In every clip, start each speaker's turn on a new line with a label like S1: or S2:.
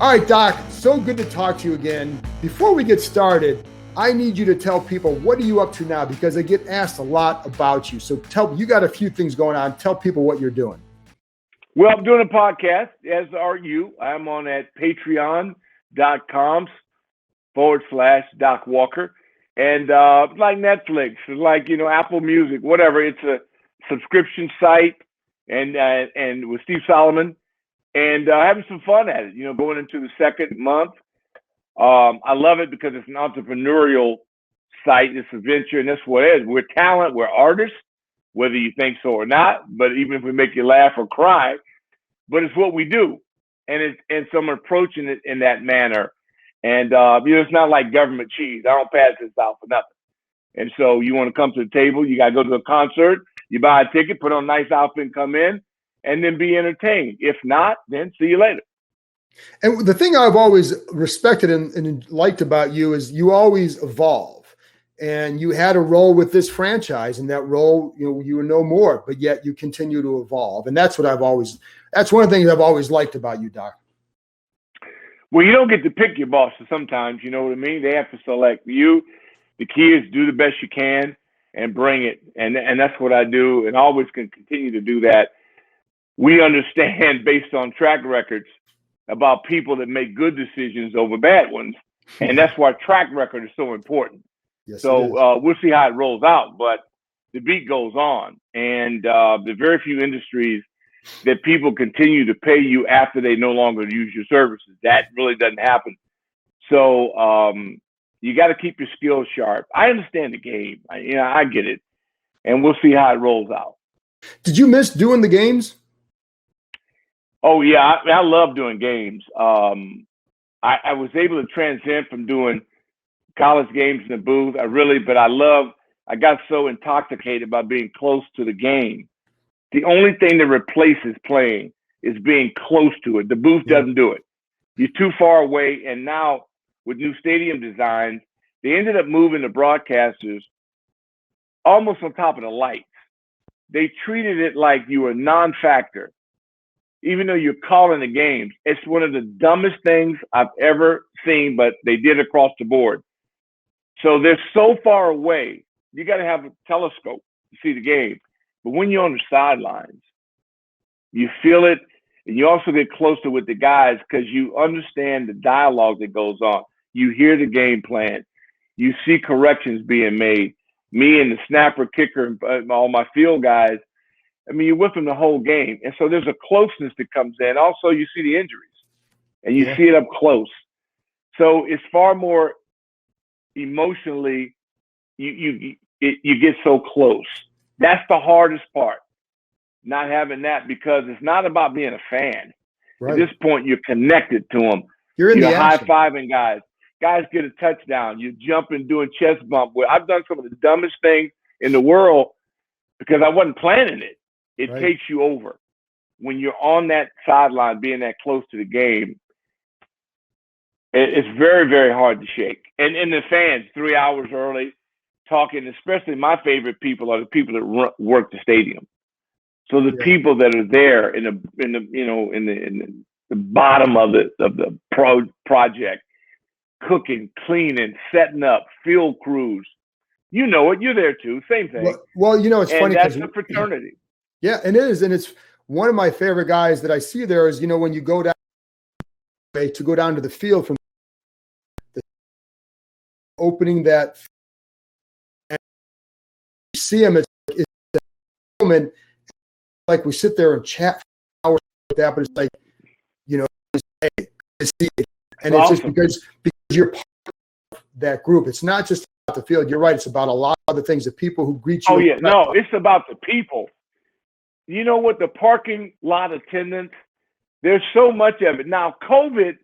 S1: All right, Doc, so good to talk to you again. Before we get started, I need you to tell people, what are you up to now? Because I get asked a lot about you. So you got a few things going on. Tell people what you're doing.
S2: Well, I'm doing a podcast, as are you. I'm on at patreon.com/Doc Walker. And like Netflix, like, Apple Music, whatever. It's a subscription site and with Steve Solomon. And having some fun at it, going into the second month. I love it because it's an entrepreneurial site. It's a venture, and that's what it is. We're talent. We're artists, whether you think so or not. But even if we make you laugh or cry, but it's what we do. And so I'm approaching it in that manner. And, it's not like government cheese. I don't pass this out for nothing. And so you want to come to the table, you got to go to a concert, you buy a ticket, put on a nice outfit and come in, and then be entertained. If not, then see you later.
S1: And the thing I've always respected and liked about you is you always evolve. And you had a role with this franchise, and that role, you were no more, but yet you continue to evolve. And that's one of the things I've always liked about you, Doc.
S2: Well, you don't get to pick your bosses sometimes, you know what I mean? They have to select you. The key is do the best you can and bring it. And that's what I do, and always can continue to do that. We understand, based on track records, about people that make good decisions over bad ones. And that's why track record is so important.
S1: Yes,
S2: so we'll see how it rolls out, but the beat goes on. And the very few industries that people continue to pay you after they no longer use your services, that really doesn't happen. So you got to keep your skills sharp. I understand the game. I get it. And we'll see how it rolls out.
S1: Did you miss doing the games?
S2: Oh, yeah. I love doing games. I was able to transcend from doing college games in the booth. I got so intoxicated by being close to the game. The only thing that replaces playing is being close to it. The booth doesn't do it. You're too far away. And now with new stadium designs, they ended up moving the broadcasters almost on top of the lights. They treated it like you were a non-factor, even though you're calling the games. It's one of the dumbest things I've ever seen, but they did across the board. So they're so far away, you got to have a telescope to see the game. But when you're on the sidelines, you feel it, and you also get closer with the guys because you understand the dialogue that goes on. You hear the game plan. You see corrections being made. Me and the snapper, kicker, and all my field guys, you're with them the whole game. And so there's a closeness that comes in. Also, you see the injuries, and you see it up close. So it's far more emotionally, you get so close. That's the hardest part, not having that, because it's not about being a fan. Right. At this point, you're connected to them. You're high-fiving guys. Guys get a touchdown. You're jumping, doing chest bump. I've done some of the dumbest things in the world because I wasn't planning it. It takes you over. When you're on that sideline, being that close to the game, it's very, very hard to shake. And the fans, 3 hours early, talking, especially my favorite people are the people that work the stadium. So the people that are there in the bottom of the project, cooking, cleaning, setting up, field crews. You know it. You're there too. Same thing.
S1: Well, it's funny.
S2: That's a fraternity.
S1: Yeah, it is. And it's one of my favorite guys that I see there is, when you go down to the field from opening that, and you see him, it's a moment, like we sit there and chat for hours with that, but it's like, hey, I see it. And it's awesome. Just because you're part of that group. It's not just about the field. You're right. It's about a lot of other things, the people who greet you.
S2: Oh, yeah. No, it's about the people. You know what? The parking lot attendance, there's so much of it. Now, COVID,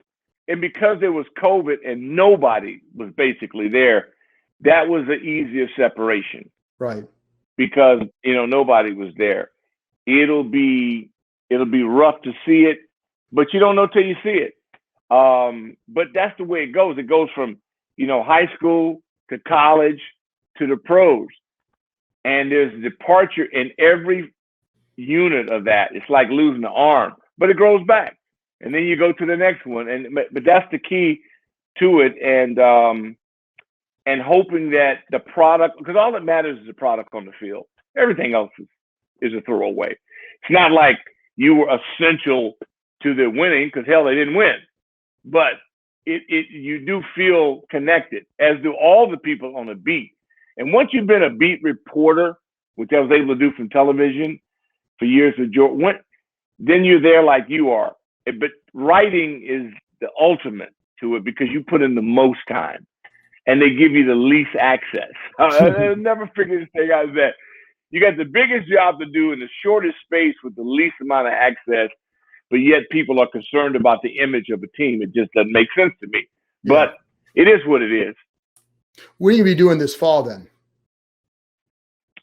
S2: and because there was COVID and nobody was basically there, that was the easiest separation.
S1: Right.
S2: Because, nobody was there. It'll be rough to see it, but you don't know till you see it. But that's the way it goes. It goes from, high school to college to the pros. And there's a departure in every unit of that. It's like losing an arm, but it grows back. and then you go to the next one. But that's the key to it, and hoping that the product, because all that matters is the product on the field. Everything else is a throwaway. It's not like you were essential to their winning, because hell, they didn't win. But you do feel connected, as do all the people on the beat. And once you've been a beat reporter, which I was able to do from television for years with George, then you're there like you are. But writing is the ultimate to it, because you put in the most time, and they give you the least access. I never figured this thing out, is that you got the biggest job to do in the shortest space with the least amount of access, but yet people are concerned about the image of a team. It just doesn't make sense to me. Yeah. But it is what it is.
S1: What are you going to be doing this fall then?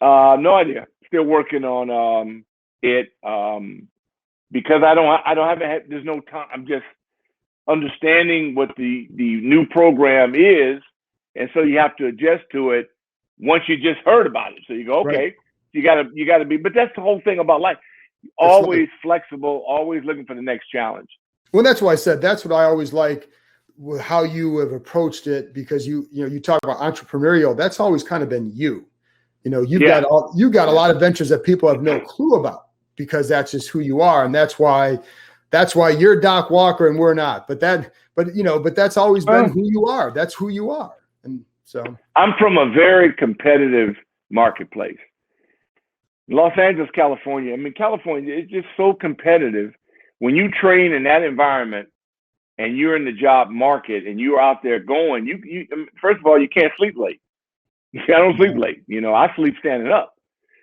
S2: No idea. Still working on it, because I don't have there's no time. I'm just understanding what the new program is, and so you have to adjust to it once you just heard about it. So you go, okay, right. you gotta be. But that's the whole thing about life. Always flexible, always looking for the next challenge.
S1: Well, that's why I said that's what I always like, how you have approached it, because you talk about entrepreneurial. That's always kind of been you. You've got a lot of ventures that people have no clue about, because that's just who you are, and that's why you're Doc Walker and we're not. But that's always been who you are. That's who you are, and so
S2: I'm from a very competitive marketplace. Los Angeles, California. I mean, California is just so competitive. When you train in that environment and you're in the job market and you're out there going, you first of all, you can't sleep late. I don't sleep late. I sleep standing up.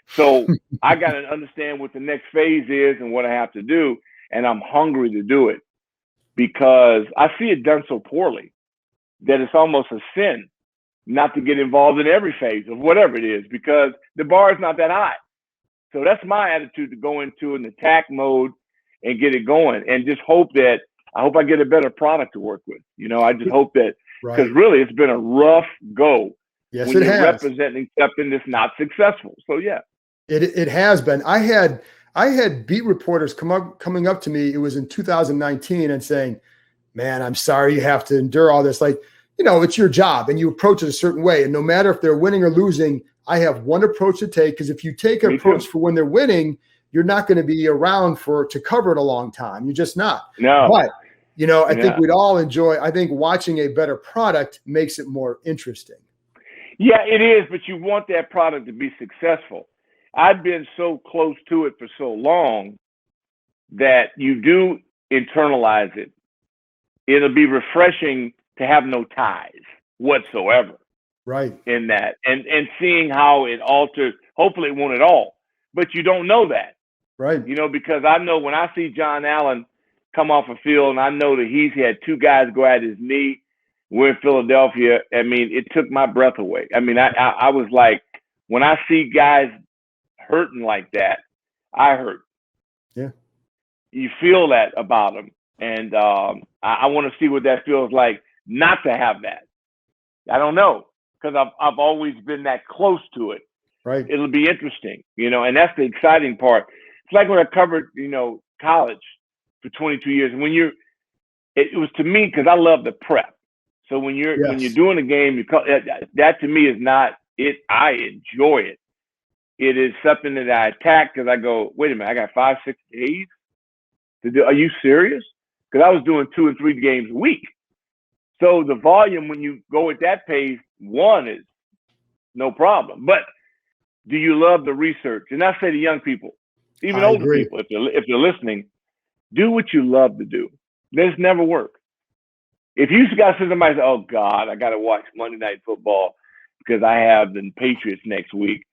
S2: So I got to understand what the next phase is and what I have to do. And I'm hungry to do it, because I see it done so poorly that it's almost a sin not to get involved in every phase of whatever it is, because the bar is not that high. So that's my attitude, to go into an attack mode and get it going, and just hope I get a better product to work with. I just hope that, because really it's been a rough go.
S1: Yes,
S2: when you're representing something that's not successful. So yeah,
S1: it has been. I had beat reporters coming up to me. It was in 2019 and saying, "Man, I'm sorry you have to endure all this. Like, it's your job, and you approach it a certain way. And no matter if they're winning or losing, I have one approach to take. Because if you take an approach for when they're winning, you're not going to be around to cover it a long time. You're just not.
S2: No.
S1: But I think we'd all enjoy. I think watching a better product makes it more interesting.
S2: Yeah, it is. But you want that product to be successful. I've been so close to it for so long that you do internalize it. It'll be refreshing to have no ties whatsoever.
S1: Right.
S2: In that, and seeing how it alters. Hopefully it won't at all, but you don't know that.
S1: Right.
S2: Because I know when I see John Allen come off a field, and I know that he's had two guys go at his knee. We're in Philadelphia. I mean, it took my breath away. I mean, I was like, when I see guys hurting like that, I hurt.
S1: Yeah.
S2: You feel that about them, and I want to see what that feels like not to have that. I don't know, because I've always been that close to it.
S1: Right.
S2: It'll be interesting, and that's the exciting part. It's like when I covered, college for 22 years. And it was to me, because I love the prep. So when you're doing a game, that to me is not it. I enjoy it. It is something that I attack, because I go, wait a minute, I got 5-6 days to do. Are you serious? Because I was doing 2 and 3 games a week. So the volume, when you go at that pace, one is no problem. But do you love the research? And I say to young people, even older people, if they're listening, do what you love to do. This never work. If you got somebody say, "Oh God, I got to watch Monday Night Football because I have the Patriots next week,"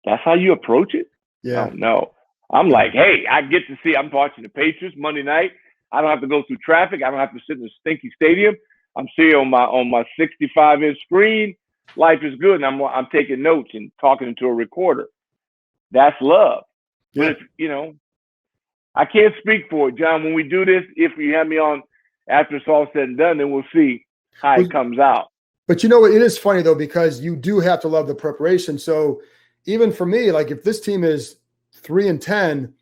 S2: that's how you approach it?
S1: Yeah.
S2: Oh, no. I'm like, hey, I get to see. I'm watching the Patriots Monday night. I don't have to go through traffic. I don't have to sit in a stinky stadium. I'm seeing on my 65-inch screen. Life is good, and I'm taking notes and talking into a recorder. That's love.
S1: Yeah.
S2: But it's, I can't speak for it, John. When we do this, if you have me on after it's all said and done, then we'll see how it comes out.
S1: But you know what? It is funny though, because you do have to love the preparation. So even for me, like if this team is 3-10,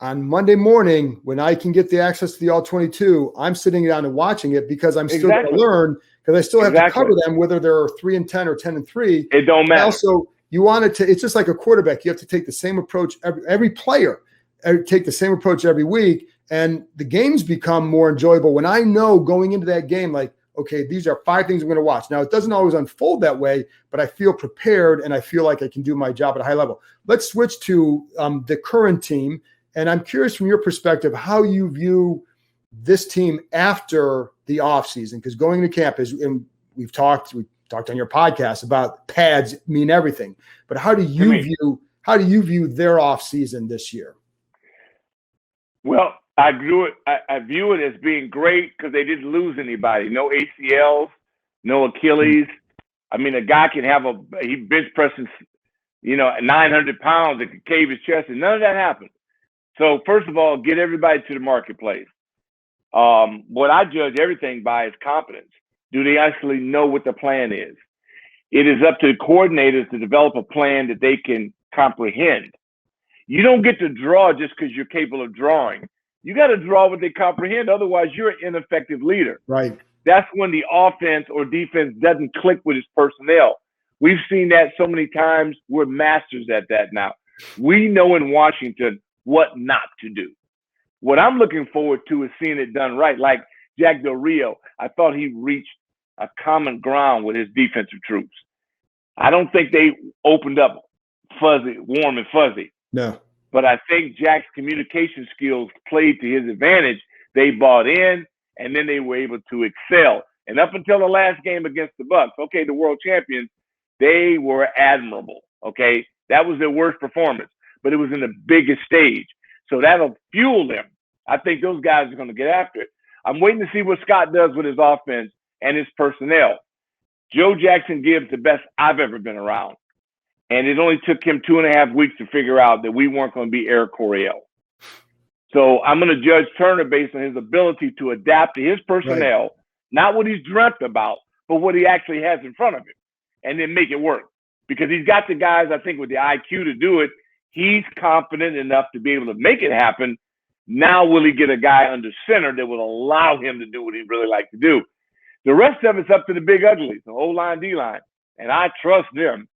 S1: on Monday morning, when I can get the access to the all 22, I'm sitting down and watching it because I'm still going to learn, because I still have to cover them, whether they're 3-10 or 10-3.
S2: It don't matter.
S1: Also, you want it to, it's just like a quarterback. You have to take the same approach, every player take the same approach every week. And the games become more enjoyable when I know going into that game, like, okay, these are 5 things I'm going to watch. Now, it doesn't always unfold that way, but I feel prepared and I feel like I can do my job at a high level. Let's switch to the current team. And I'm curious from your perspective, how you view this team after the offseason, because going to camp is, and we talked on your podcast about pads mean everything, but how do you view their offseason this year?
S2: Well, I view it as being great because they didn't lose anybody. No ACLs, no Achilles. I mean, a guy can have he bench presses, 900 pounds, it could cave his chest, and none of that happened. So first of all, get everybody to the marketplace. What I judge everything by is competence. Do they actually know what the plan is? It is up to the coordinators to develop a plan that they can comprehend. You don't get to draw just because you're capable of drawing. You got to draw what they comprehend. Otherwise, you're an ineffective leader.
S1: Right.
S2: That's when the offense or defense doesn't click with its personnel. We've seen that so many times. We're masters at that now. We know in Washington what not to do. What I'm looking forward to is seeing it done right. Like Jack Del Rio, I thought he reached a common ground with his defensive troops. I don't think they opened up warm and fuzzy.
S1: No.
S2: But I think Jack's communication skills played to his advantage. They bought in, and then they were able to excel. And up until the last game against the Bucs, okay, the world champions, they were admirable, okay? That was their worst performance, but it was in the biggest stage. So that'll fuel them. I think those guys are going to get after it. I'm waiting to see what Scott does with his offense and his personnel. Joe Jackson Gibbs, the best I've ever been around. And it only took him 2.5 weeks to figure out that we weren't going to be Eric Coryell. So I'm going to judge Turner based on his ability to adapt to his personnel, right. Not what he's dreamt about, but what he actually has in front of him, and then make it work. Because he's got the guys, I think, with the IQ to do it. He's confident enough to be able to make it happen. Now will he get a guy under center that will allow him to do what he really likes to do? The rest of it's up to the big uglies, the O-line, D-line, and I trust them.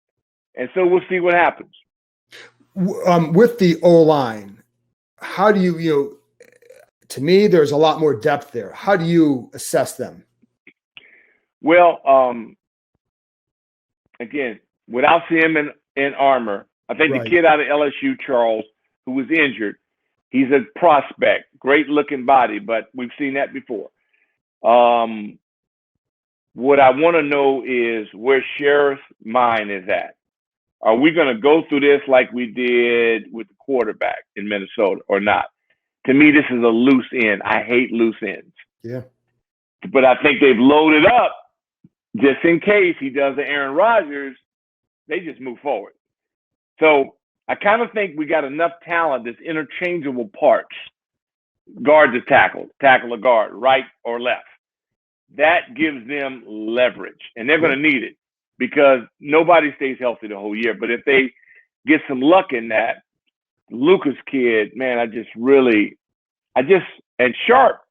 S2: And so we'll see what happens.
S1: With the O-line, how do you, to me, there's a lot more depth there. How do you assess them?
S2: Well, again, without seeing him in armor, I think right. The kid out of LSU, Charles, who was injured, he's a prospect, great looking body, but we've seen that before. What I want to know is where Sheriff's mind is at. Are we going to go through this like we did with the quarterback in Minnesota or not? To me, this is a loose end. I hate loose ends.
S1: Yeah.
S2: But I think they've loaded up just in case he does the Aaron Rodgers, they just move forward. So I kind of think we got enough talent that's interchangeable parts. Guard to tackle to guard, right or left. That gives them leverage, and they're going to need it because nobody stays healthy the whole year. But if they get some luck in that, Lucas kid, man, and Sharp,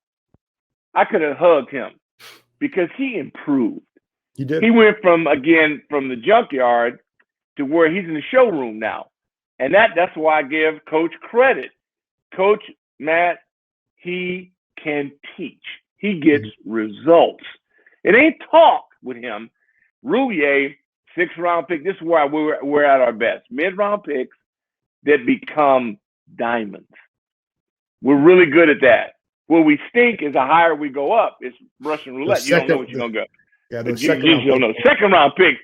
S2: I could have hugged him because he improved.
S1: He did.
S2: He went from the junkyard to where he's in the showroom now. And that's why I give Coach credit. Coach Matt, he can teach. He gets results. It ain't talk with him. Rouillet, 6th round pick. This is where we're at our best. Mid-round picks that become diamonds. We're really good at that. Where we stink is the higher we go up. It's Russian roulette. You don't know what you're going to go.
S1: Yeah,
S2: you don't know. 2nd round picks,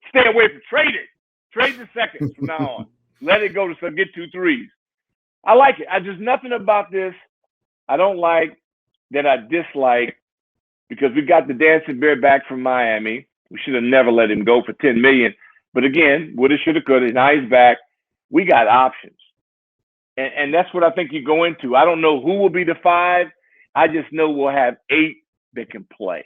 S2: stay away from trade it. Trade the seconds from now on. Let it go to some, get 2 threes. I like it. There's nothing about this I don't like that I dislike because we got the dancing bear back from Miami. We should have never let him go for $10 million. But again, woulda, shoulda, coulda. Now he's back. We got options. And that's what I think you go into. I don't know who will be the 5. I just know we'll have 8 that can play.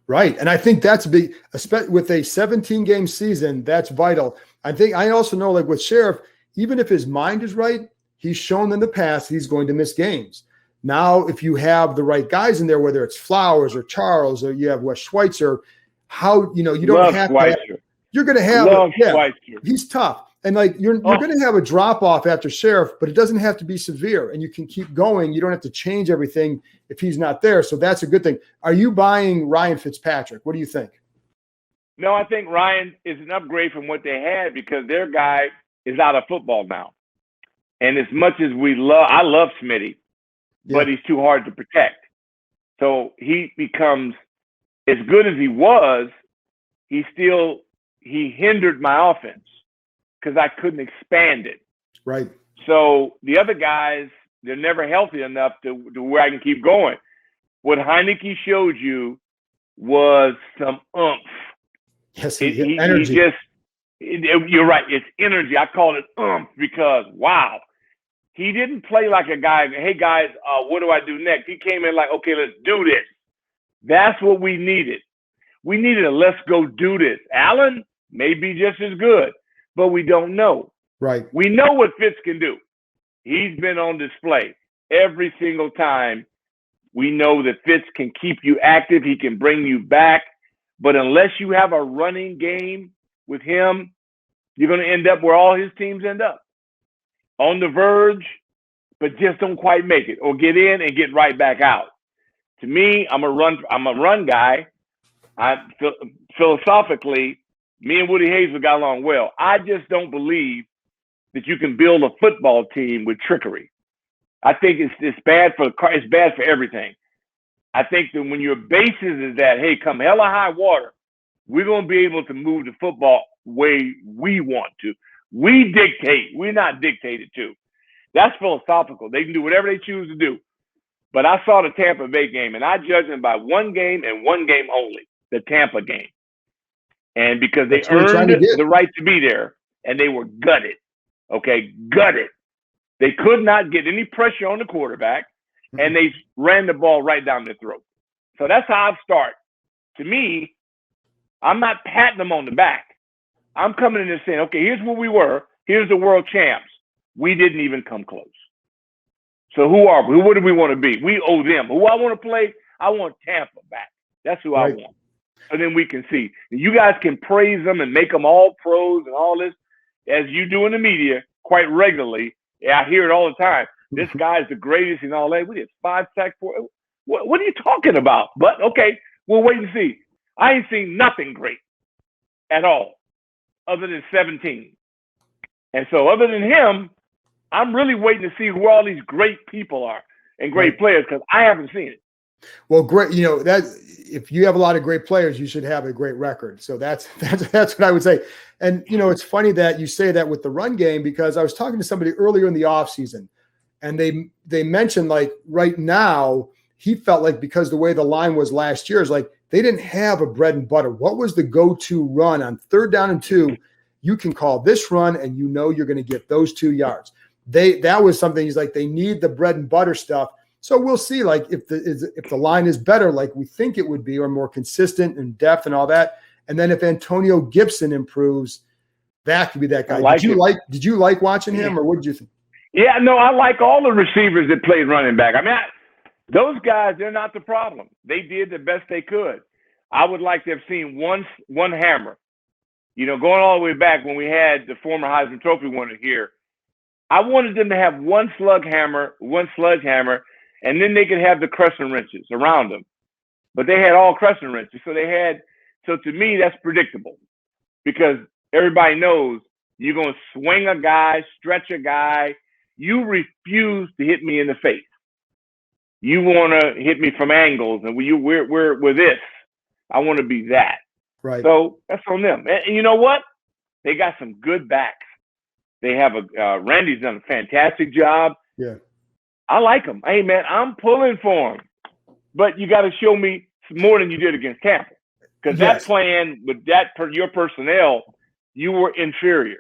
S1: Right. And I think that's big, especially with a 17-game season, that's vital. I also know, like with Sheriff, even if his mind is right, he's shown in the past he's going to miss games. Now, if you have the right guys in there, whether it's Flowers or Charles or you have Wes Schweitzer, you don't have to. You're going to have he's tough. And you're going to have a drop off after Sheriff, but it doesn't have to be severe and you can keep going. You don't have to change everything if he's not there. So that's a good thing. Are you buying Ryan Fitzpatrick? What do you think?
S2: No, I think Ryan is an upgrade from what they had because their guy is out of football now. And as much as I love Smitty, but he's too hard to protect. So he becomes as good as he was, he hindered my offense because I couldn't expand it.
S1: Right.
S2: So the other guys, they're never healthy enough to where I can keep going. What Heineke showed you was some oomph.
S1: Yes, energy.
S2: You're right. It's energy. I call it oomph because, wow. He didn't play like a guy, hey, guys, what do I do next? He came in like, okay, let's do this. That's what we needed. We needed a let's go do this. Allen may be just as good, but we don't know.
S1: Right.
S2: We know what Fitz can do. He's been on display every single time. We know that Fitz can keep you active. He can bring you back. But unless you have a running game with him, you're going to end up where all his teams end up. On the verge, but just don't quite make it or get in and get right back out. To me, I'm a run guy. Philosophically, me and Woody Hayes got along well. I just don't believe that you can build a football team with trickery. I think it's bad for everything. I think that when your basis is that, hey, come hell or high water, we're going to be able to move the football way we want to. We dictate. We're not dictated to. That's philosophical. They can do whatever they choose to do. But I saw the Tampa Bay game, and I judged them by one game and one game only, the Tampa game. And because they earned the right to be there, and they were gutted. Okay, gutted. They could not get any pressure on the quarterback, and they ran the ball right down their throat. So that's how I start. To me, I'm not patting them on the back. I'm coming in and saying, okay, here's where we were. Here's the world champs. We didn't even come close. So who are we? What do we want to be? We owe them. Who I want to play? I want Tampa back. That's who I want. And then we can see. You guys can praise them and make them all pros and all this, as you do in the media quite regularly. Yeah, I hear it all the time. This guy's the greatest and all that. We did 5 sacks for it. What are you talking about? But, okay, we'll wait and see. I ain't seen nothing great at all other than 17. And so other than him, I'm really waiting to see who all these great people are and great players because I haven't seen it.
S1: Well, great. That if you have a lot of great players, you should have a great record. So that's what I would say. And, it's funny that you say that with the run game because I was talking to somebody earlier in the offseason and they mentioned right now he felt like because the way the line was last year is they didn't have a bread and butter. What was the go-to run on 3rd down and 2? You can call this run and you're going to get those 2 yards. That was something he's like, they need the bread and butter stuff. So we'll see if the line is better like we think it would be or more consistent in depth and all that. And then if Antonio Gibson improves, that could be that guy. Did you like watching him or what did you think?
S2: Yeah, no, I like all the receivers that played running back. I mean, those guys, they're not the problem. They did the best they could. I would like to have seen one hammer. Going all the way back when we had the former Heisman Trophy winner here, I wanted them to have one sledgehammer, and then they could have the crescent wrenches around them. But they had all crescent wrenches. So to me, that's predictable because everybody knows you're going to swing a guy, stretch a guy. You refuse to hit me in the face. You want to hit me from angles, and we're this. I want to be that.
S1: Right.
S2: So that's on them. And you know what? They got some good backs. They have Randy's done a fantastic job.
S1: Yeah.
S2: I like him. Hey, man, I'm pulling for him. But you got to show me more than you did against Tampa. Because that plan with your personnel, you were inferior.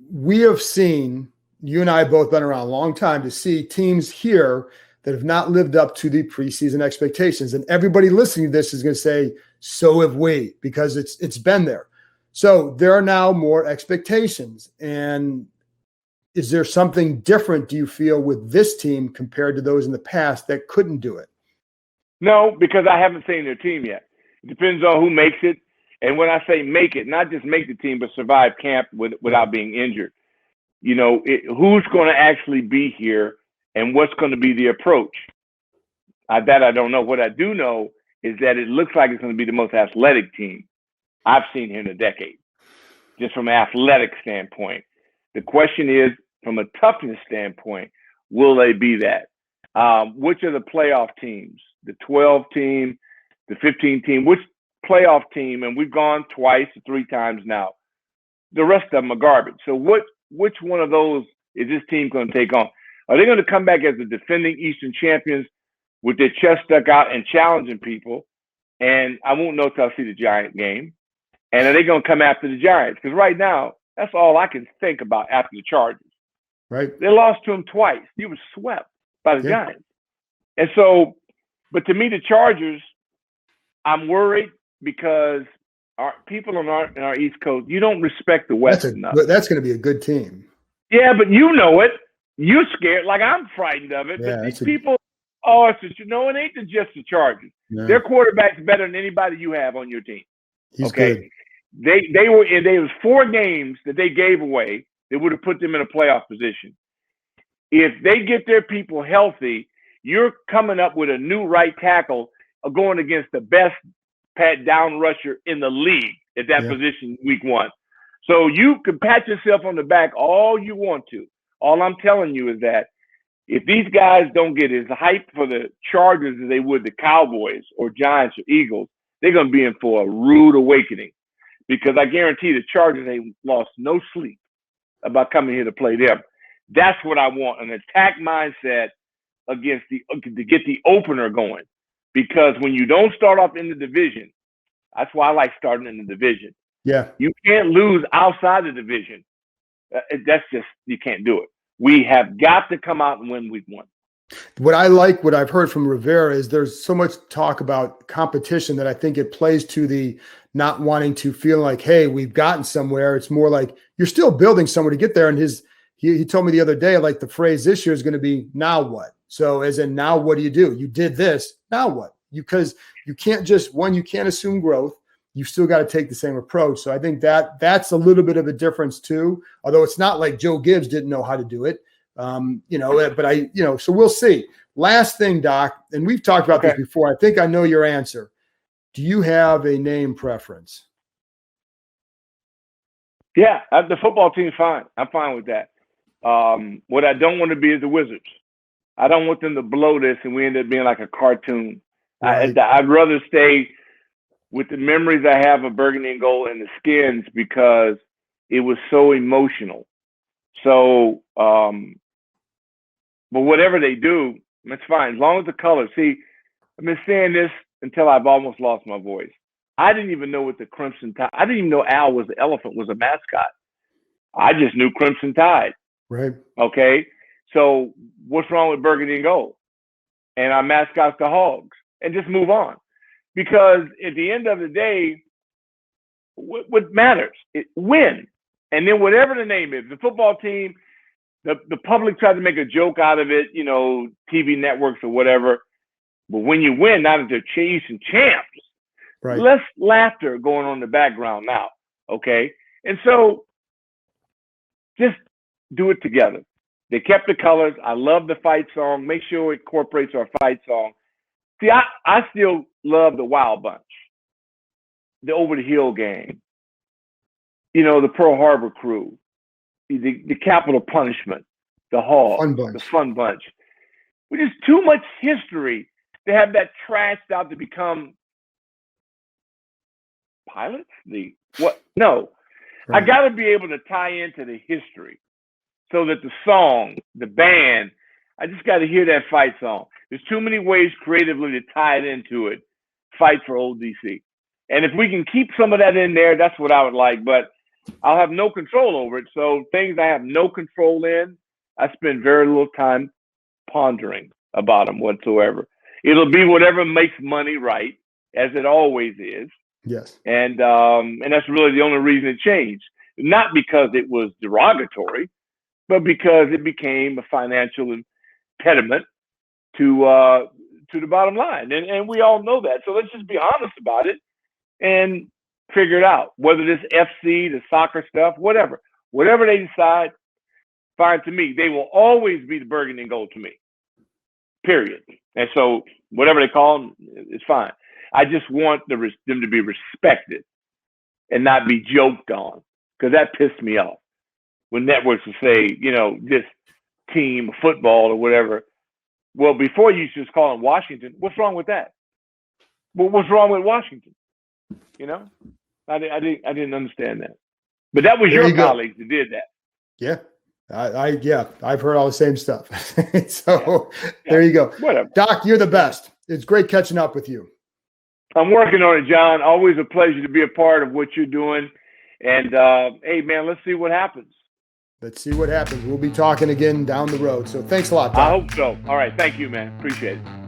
S1: We have seen, you and I have both been around a long time to see teams here that have not lived up to the preseason expectations. And everybody listening to this is going to say, so have we, because it's been there. So there are now more expectations. And is there something different, do you feel, with this team compared to those in the past that couldn't do it?
S2: No, because I haven't seen their team yet. It depends on who makes it. And when I say make it, not just make the team, but survive camp without being injured. Who's going to actually be here and what's going to be the approach? That I don't know. What I do know is that it looks like it's going to be the most athletic team I've seen here in a decade, just from an athletic standpoint. The question is, from a toughness standpoint, will they be that? Which are the playoff teams? The 12 team, the 15 team, which playoff team? And we've gone twice or three times now. The rest of them are garbage. So which one of those is this team going to take on? Are they going to come back as the defending Eastern champions with their chest stuck out and challenging people? And I won't know till I see the Giant game. And are they going to come after the Giants? Because right now, that's all I can think about after the Chargers.
S1: Right.
S2: They lost to them twice. He was swept by the Giants. And so, but to me, the Chargers, I'm worried because our people on our East Coast, you don't respect the West enough.
S1: That's going to be a good team.
S2: Yeah, but you know it. You're scared. Like, I'm frightened of it.
S1: Yeah,
S2: but these people, it ain't just the Chargers.
S1: No.
S2: Their quarterback's better than anybody you have on your team.
S1: He's good.
S2: There was 4 games that they gave away that would have put them in a playoff position. If they get their people healthy, you're coming up with a new right tackle going against the best pat down rusher in the league at that position week 1. So you can pat yourself on the back all you want to. All I'm telling you is that if these guys don't get as hype for the Chargers as they would the Cowboys or Giants or Eagles, they're going to be in for a rude awakening. Because I guarantee the Chargers ain't lost no sleep about coming here to play them. That's what I want, an attack mindset against to get the opener going. Because when you don't start off in the division, that's why I like starting in the division.
S1: Yeah.
S2: You can't lose outside the division. That's just, you can't do it. We have got to come out and win week 1.
S1: What I've heard from Rivera is there's so much talk about competition that I think it plays to the not wanting to feel like, hey, we've gotten somewhere. It's more like you're still building somewhere to get there. And he told me the other day, like the phrase this year is going to be, now what? So as in, now what do? You did this, now what? Because you can't just, you can't assume growth. You've still got to take the same approach. So I think that's a little bit of a difference too, although it's not like Joe Gibbs didn't know how to do it. So we'll see. Last thing, Doc, and we've talked about this before. I think I know your answer. Do you have a name preference?
S2: Yeah, the football team's fine. I'm fine with that. What I don't want to be is the Wizards. I don't want them to blow this and we end up being like a cartoon. Right. I'd rather stay with the memories I have of Burgundy and Gold and the Skins because it was so emotional. So, but whatever they do, it's fine. As long as the colors. See, I've been saying this until I've almost lost my voice. I didn't even know what the Crimson Tide. I didn't even know Al was the elephant was a mascot. I just knew Crimson Tide.
S1: Right.
S2: Okay. So what's wrong with Burgundy and Gold? And our mascot's the Hogs, and just move on. Because at the end of the day, what matters? Win. And then whatever the name is, the football team, the public tried to make a joke out of it, TV networks or whatever. But when you win, now that they're chasing champs, less laughter going on in the background now, okay? And so just do it together. They kept the colors. I love the fight song. Make sure it incorporates our fight song. See, I still love the Wild Bunch, the Over the Hill Gang, the Pearl Harbor Crew, the Capital Punishment, the Hog, the Fun Bunch. Which is too much history to have that trashed out to become pilots? No. Right. I got to be able to tie into the history so that the song, the band, I just got to hear that fight song. There's too many ways creatively to tie it into it. Fight for old DC. And if we can keep some of that in there, that's what I would like. But I'll have no control over it. So things I have no control in, I spend very little time pondering about them whatsoever. It'll be whatever makes money right, as it always is.
S1: Yes.
S2: And that's really the only reason it changed. Not because it was derogatory, but because it became a financial impediment to the bottom line. And we all know that. So let's just be honest about it and figure it out. Whether this FC, the soccer stuff, whatever they decide, fine to me. They will always be the burgundy and gold to me, period. And so whatever they call them, it's fine. I just want them to be respected and not be joked on, because that pissed me off when networks would say, this team, football or whatever. Well, before you just call them Washington. What's wrong with that? Well, what's wrong with Washington? I didn't understand that. But that was your colleagues that did that.
S1: Yeah. I've heard all the same stuff. So there you go.
S2: Whatever.
S1: Doc, you're the best. It's great catching up with you.
S2: I'm working on it, John. Always a pleasure to be a part of what you're doing. And hey, man, let's see what happens.
S1: Let's see what happens. We'll be talking again down the road. So thanks a lot, Doc.
S2: I hope so. All right. Thank you, man. Appreciate it.